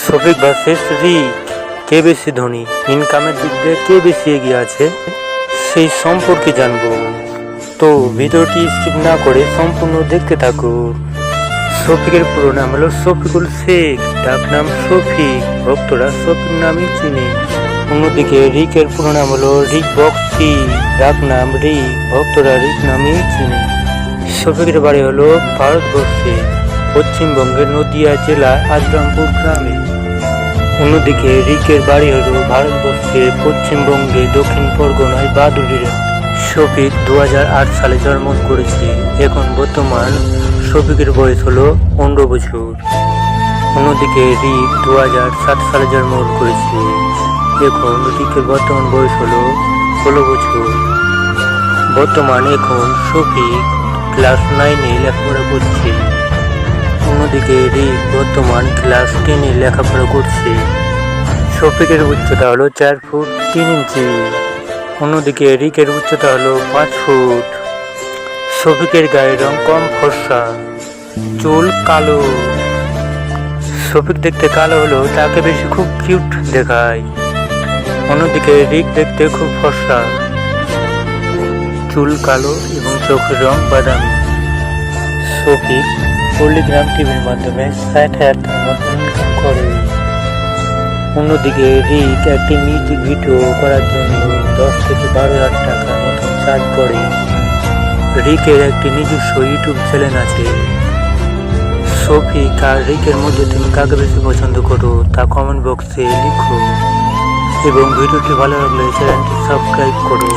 Shafiq versus রিক, কে বেশি ধনী, ইনকামের দিক দিয়ে কে বেশি এগিয়ে আছে সেই সম্পর্কে জানবো। তো ভিডিওটি স্কিপ না করে সম্পূর্ণ দেখতে থাকুন। শফিকের পুরো নাম হলো শফিকুল শেখ, ডাক নাম শফিক, ভক্তরা শফিক নামই চিনে। অন্যদিকে রিকের পুরো নাম হলো রিক বক্সি, ডাক নাম রিক, ভক্তরা রিক নামেই চিনে। শফিকের বাড়ি হলো ভারতবর্ষে পশ্চিমবঙ্গের নদিয়া জেলা আজরামপুর গ্রামে। অন্যদিকে রিকের বাড়ি হলো ভারতবর্ষের পশ্চিমবঙ্গে দক্ষিণ পরগনায় বাদুড়িয়া। শফিক 2008 সালে জন্মগ্রহণ করেছে। এখন বর্তমান শফিকের বয়স হলো 15 বছর। অন্যদিকে রিক 2007 সালে জন্মগ্রহণ করেছে। এখন রিকের বর্তমান বয়স হলো 16 বছর। এখন শফিক ক্লাস 9-এ লেখাপড়া করছে। অন্যদিকে রিক বর্তমান ক্লাস 10-এ লেখাপড়া করছে। শফিকের উচ্চতা হলো 4 ফুট 3 ইঞ্চি। অন্যদিকে রিকের উচ্চতা হলো 5 ফুট। শফিকের গায়ের রং কম ফর্সা, চুল কালো। শফিক দেখতে কালো হলেও তাকে বেশি খুব কিউট দেখায়। অন্যদিকে রিক দেখতে খুব ফর্সা, চুল কালো এবং চোখের রং বাদামি। শফিক পল্লিগ্রাম টিভির মাধ্যমে 60,000 টাকার মতো ইনকাম করে। অন্যদিকে রিক একটি মিউজিক ভিডিও করার জন্য 10 থেকে 12,000 টাকার মতো চার্জ করে। রিকের একটি নিজস্ব ইউটিউব চ্যানেল আছে। শফিক আর রিকের মধ্যে তুমি কাকে বেশি পছন্দ করো তা কমেন্ট বক্সে লিখো এবং ভিডিওটি ভালো লাগলে চ্যানেলটি সাবস্ক্রাইব করো।